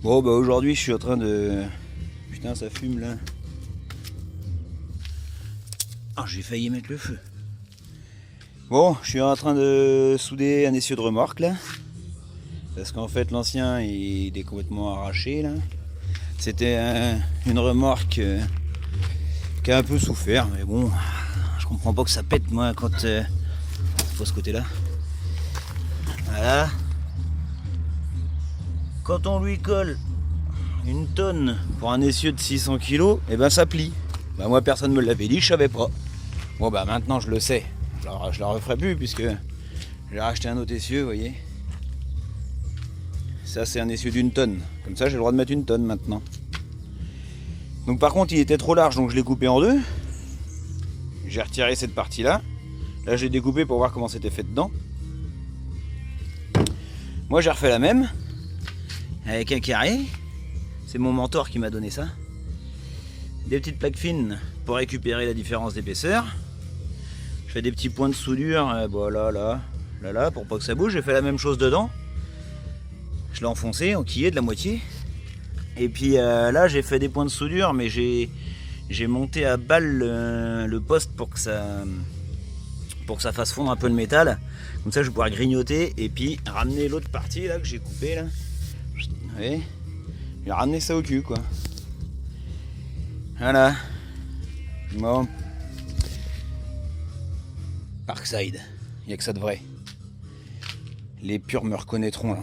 Bon bah aujourd'hui je suis en train de... Putain ça fume là. Ah j'ai failli mettre le feu. Bon je suis en train de souder un essieu de remorque là. Parce qu'en fait l'ancien il est complètement arraché là. C'était une remorque qui a un peu souffert, mais bon, je comprends pas que ça pète moi quand faut ce côté là. Voilà. Quand on lui colle une tonne pour un essieu de 600 kg, et ben ça plie. Bah moi personne me l'avait dit, je savais pas. Bon bah maintenant je le sais. Alors je la referai plus puisque j'ai racheté un autre essieu, vous voyez. Ça c'est un essieu d'une tonne. Comme ça j'ai le droit de mettre une tonne maintenant. Donc par contre il était trop large donc je l'ai coupé en deux. J'ai retiré cette partie là. Là j'ai découpé pour voir comment c'était fait dedans. Moi j'ai refait la même. Avec un carré. C'est mon mentor qui m'a donné ça. Des petites plaques fines pour récupérer la différence d'épaisseur. Je fais des petits points de soudure, voilà, là, pour pas que ça bouge. J'ai fait la même chose dedans. Je l'ai enfoncé, enquillé de la moitié. Et puis là, j'ai fait des points de soudure, mais j'ai monté à balle le poste pour que ça fasse fondre un peu le métal. Comme ça, je vais pouvoir grignoter et puis ramener l'autre partie là que j'ai coupée là. Vous voyez ? J'ai ramené ça au cul quoi. Voilà. Bon. Parkside. Il n'y a que ça de vrai. Les purs me reconnaîtront là.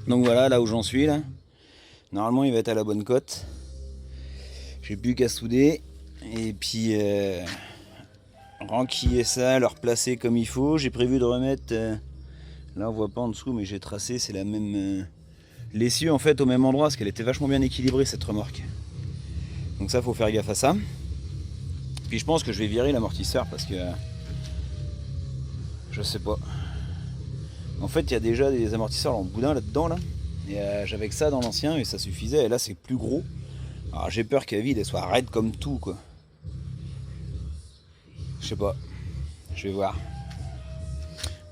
Donc voilà, là où j'en suis là. Normalement il va être à la bonne cote. J'ai plus qu'à souder. Et puis renquiller ça, le replacer comme il faut. J'ai prévu de remettre... là on voit pas en dessous mais j'ai tracé, c'est la même... l'essieu en fait au même endroit parce qu'elle était vachement bien équilibrée cette remorque. Donc ça faut faire gaffe à ça. Puis je pense que je vais virer l'amortisseur parce que je sais pas. En fait il y a déjà des amortisseurs en boudin là-dedans là. Et j'avais que ça dans l'ancien et ça suffisait et là c'est plus gros. Alors j'ai peur qu'à vide elle soit raide comme tout quoi. Je sais pas. Je vais voir.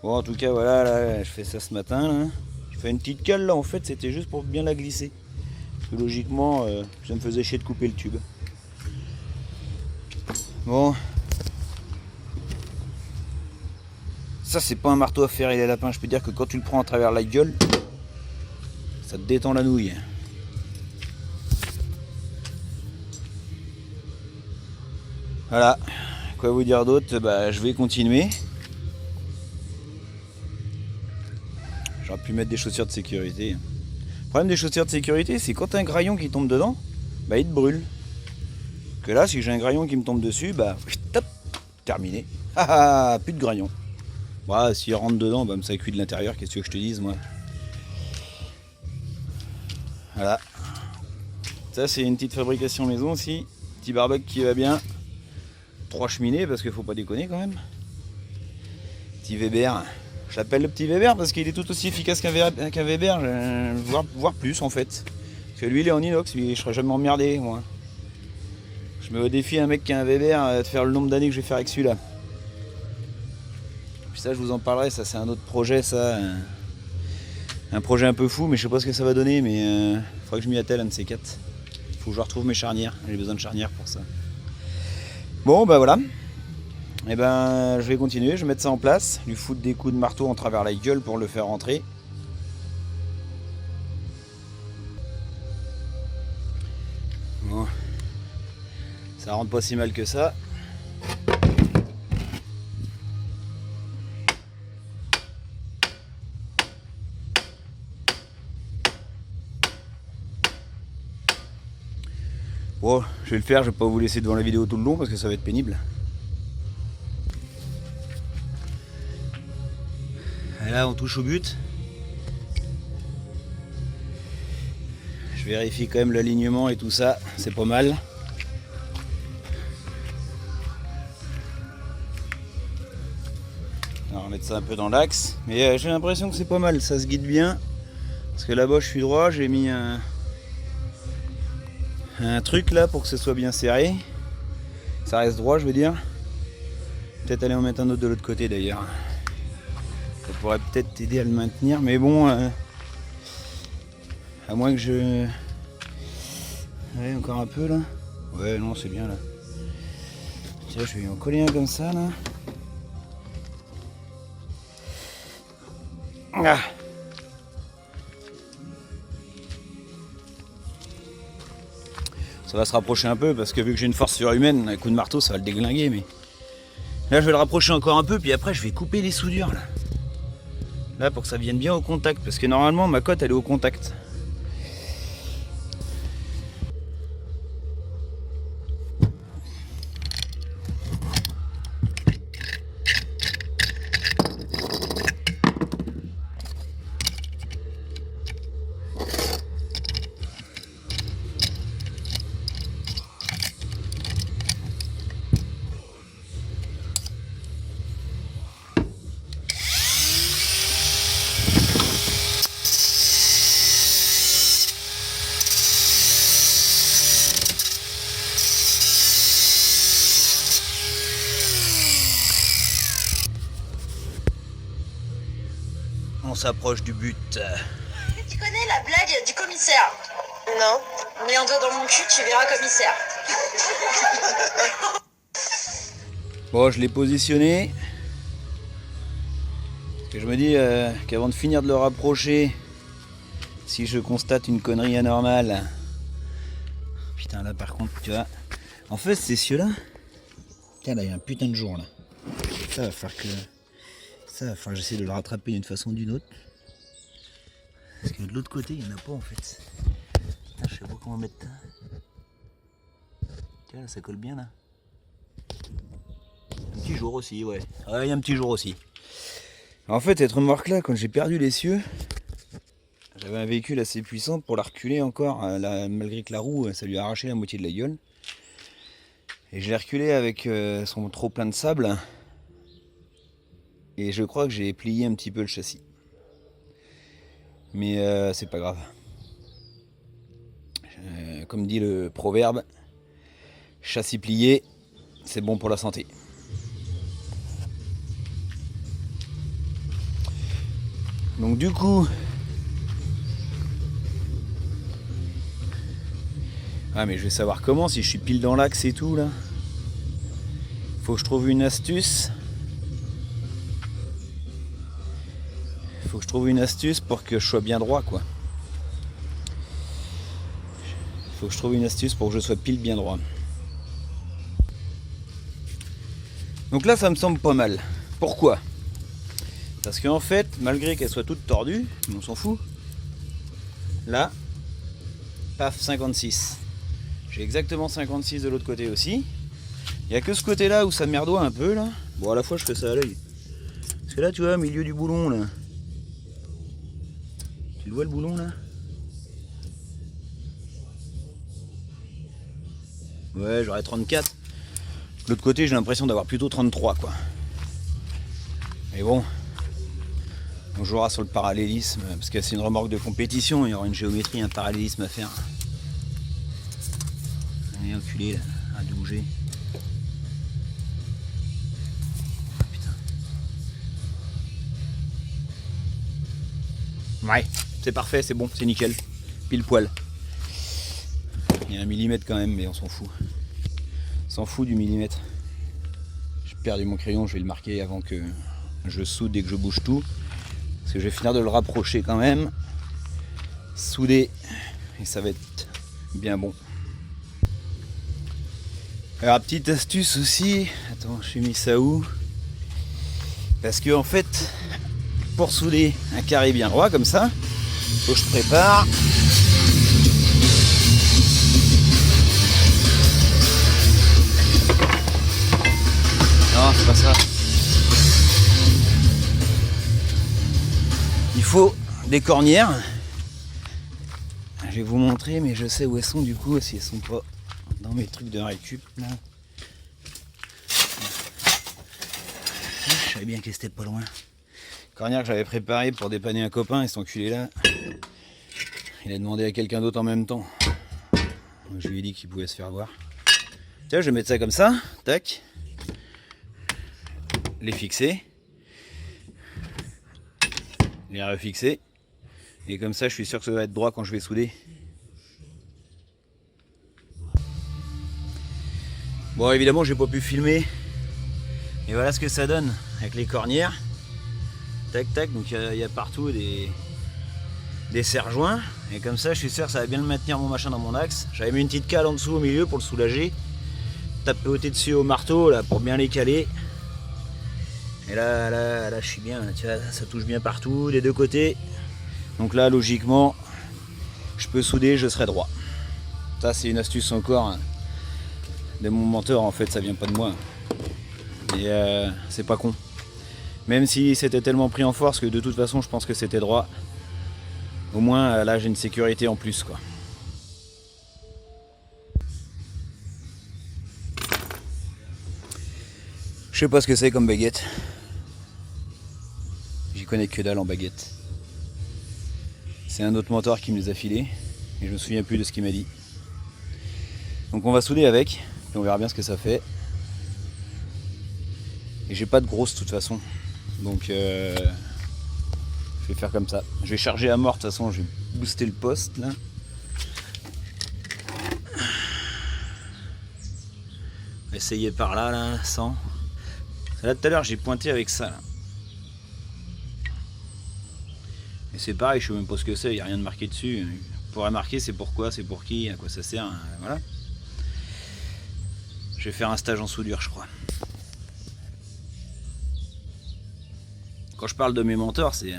Bon en tout cas voilà là, je fais ça ce matin là. Je fais une petite cale là en fait c'était juste pour bien la glisser. Parce que logiquement ça me faisait chier de couper le tube. Bon. Ça c'est pas un marteau à ferrer les lapins, je peux dire que quand tu le prends à travers la gueule, ça te détend la nouille. Voilà. Quoi vous dire d'autre ? Bah je vais continuer. J'aurais pu mettre des chaussures de sécurité. Le problème des chaussures de sécurité, c'est quand t'as un graillon qui tombe dedans, bah il te brûle. Que là, si j'ai un graillon qui me tombe dessus, bah top, terminé. Ah, plus de graillon. Bah, s'il rentre dedans, bah, ça cuit de l'intérieur, qu'est-ce que je te dise, moi. Voilà. Ça, c'est une petite fabrication maison aussi. Petit barbecue qui va bien. 3 cheminées, parce qu'il faut pas déconner quand même. Petit Weber. Je l'appelle le petit Weber parce qu'il est tout aussi efficace qu'un Weber, voire plus en fait. Parce que lui, il est en inox, lui, je serais jamais emmerdé, moi. Je me défie un mec qui a un Weber de faire le nombre d'années que je vais faire avec celui-là. Puis ça je vous en parlerai, ça c'est un autre projet ça. Un projet un peu fou mais je sais pas ce que ça va donner mais il faudra que je m'y attelle un de ces quatre. Faut que je retrouve mes charnières, j'ai besoin de charnières pour ça. Bon bah voilà. Et ben je vais continuer, je vais mettre ça en place, lui foutre des coups de marteau en travers la gueule pour le faire rentrer. Bon. Ça rentre pas si mal que ça. Bon, je vais le faire, je vais pas vous laisser devant la vidéo tout le long parce que ça va être pénible. Et là on touche au but. Je vérifie quand même l'alignement et tout ça, c'est pas mal. Alors, on va mettre ça un peu dans l'axe, mais j'ai l'impression que c'est pas mal, ça se guide bien. Parce que là-bas je suis droit, j'ai mis un truc là pour que ce soit bien serré. Ça reste droit je veux dire. Peut-être aller en mettre un autre de l'autre côté d'ailleurs. Ça pourrait peut-être t'aider à le maintenir, mais bon... À moins que je... Ouais, encore un peu là. Ouais, non, c'est bien là. Tiens, je vais en coller un comme ça là. Ah. Ça va se rapprocher un peu parce que vu que j'ai une force surhumaine, un coup de marteau ça va le déglinguer, mais là je vais le rapprocher encore un peu, puis après je vais couper les soudures là. Là pour que ça vienne bien au contact, parce que normalement ma cote elle est au contact. On s'approche du but. Tu connais la blague du commissaire? Non. Mets un doigt dans mon cul, tu verras commissaire. Bon, je l'ai positionné. Parce que je me dis qu'avant de finir de le rapprocher, si je constate une connerie anormale. Putain, là par contre, tu vois. En fait, ces cieux-là. Putain, là, il y a un putain de jour là. Ça va falloir que. Ça va falloir que j'essaie de le rattraper d'une façon ou d'une autre. Parce que de l'autre côté, il n'y en a pas en fait. Putain, je sais pas comment mettre ça. Tiens, là, ça colle bien là. Un petit jour aussi, ouais. Ouais, il y a un petit jour aussi. En fait, cette remorque là, quand j'ai perdu les cieux, j'avais un véhicule assez puissant pour la reculer encore, malgré que la roue, ça lui a arraché la moitié de la gueule. Et je l'ai reculé avec son trop plein de sable. Et je crois que j'ai plié un petit peu le châssis. Mais c'est pas grave. Comme dit le proverbe, châssis plié, c'est bon pour la santé. Donc du coup... Ah mais je vais savoir comment, si je suis pile dans l'axe et tout là. Faut que je trouve une astuce. Faut que je trouve une astuce pour que je sois bien droit quoi. Faut que je trouve une astuce pour que je sois pile bien droit. Donc là ça me semble pas mal. Pourquoi? Parce qu'en fait, malgré qu'elle soit toute tordue, on s'en fout. Là, paf, 56. J'ai exactement 56 de l'autre côté aussi. Il n'y a que ce côté là où ça merdoie un peu là. Bon, à la fois je fais ça à l'œil. Parce que là tu vois, au milieu du boulon là. Tu le vois le boulon là? Ouais, j'aurais 34. De l'autre côté, j'ai l'impression d'avoir plutôt 33 quoi. Mais bon, on jouera sur le parallélisme parce que c'est une remorque de compétition. Il y aura une géométrie, un parallélisme à faire. Allez, enculé là, arrête de bouger. Putain. Ouais, c'est parfait, c'est bon, c'est nickel. Pile poil. Il y a un millimètre quand même, mais on s'en fout. On s'en fout du millimètre. J'ai perdu mon crayon, je vais le marquer avant que je soude et que je bouge tout. Parce que je vais finir de le rapprocher quand même. Souder. Et ça va être bien bon. Alors, petite astuce aussi. Attends, j'ai mis ça où? Parce que en fait, pour souder un carré bien droit comme ça, faut que je prépare. Non, c'est pas ça. Il faut des cornières. Je vais vous montrer, mais je sais où elles sont du coup, si elles sont pas dans mes trucs de récup là. Je savais bien qu'elles étaient pas loin. Cornière que j'avais préparé pour dépanner un copain, et cet enculé là, il a demandé à quelqu'un d'autre en même temps. Donc, je lui ai dit qu'il pouvait se faire voir. Tiens, je vais mettre ça comme ça, tac. Les fixer. Les refixer. Et comme ça je suis sûr que ça va être droit quand je vais souder. Bon évidemment j'ai pas pu filmer. Et voilà ce que ça donne avec les cornières. Tac tac, donc il y a partout des serre-joints. Et comme ça je suis sûr que ça va bien le maintenir mon machin dans mon axe. J'avais mis une petite cale en dessous au milieu pour le soulager. Tapoter dessus au marteau là pour bien les caler. Et là je suis bien, tu vois, ça touche bien partout, des deux côtés. Donc là logiquement je peux souder, je serai droit. Ça c'est une astuce encore hein, de mon mentor, en fait ça vient pas de moi. Et c'est pas con. Même si c'était tellement pris en force que de toute façon je pense que c'était droit. Au moins là j'ai une sécurité en plus quoi. Je sais pas ce que c'est comme baguette. J'y connais que dalle en baguette. C'est un autre mentor qui me les a filés. Et je me souviens plus de ce qu'il m'a dit. Donc on va souder avec. Et on verra bien ce que ça fait. Et j'ai pas de grosse de toute façon. Donc je vais faire comme ça. Je vais charger à mort de toute façon. Je vais booster le poste là. On va essayer par là, sans. Là tout à l'heure j'ai pointé avec ça là. Et c'est pareil, je sais même pas ce que c'est, il n'y a rien de marqué dessus. On pourrait marquer c'est pourquoi, c'est pour qui, à quoi ça sert, voilà. Je vais faire un stage en soudure je crois. Quand je parle de mes mentors, c'est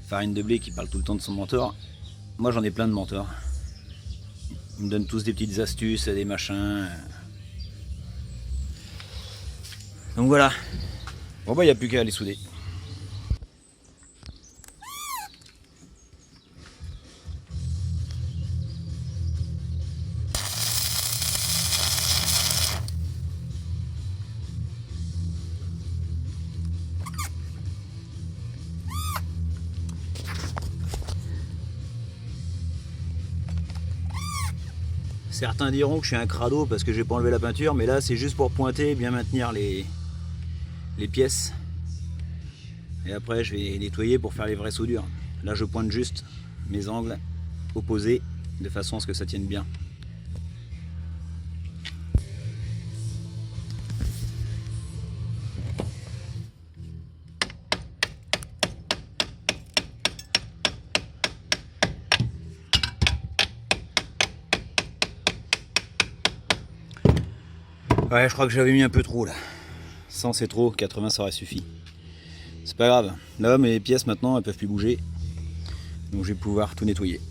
Farine de Blé qui parle tout le temps de son mentor. Moi j'en ai plein de mentors. Ils me donnent tous des petites astuces, des machins. Donc voilà. Bon bah il n'y a plus qu'à aller souder. Certains diront que je suis un crado parce que j'ai pas enlevé la peinture, mais là c'est juste pour pointer, bien maintenir les pièces. Et après je vais nettoyer pour faire les vraies soudures. Là je pointe juste mes angles opposés de façon à ce que ça tienne bien. Ouais, je crois que j'avais mis un peu trop là. 100 c'est trop, 80 ça aurait suffi. C'est pas grave. Là mes pièces maintenant elles peuvent plus bouger. Donc je vais pouvoir tout nettoyer.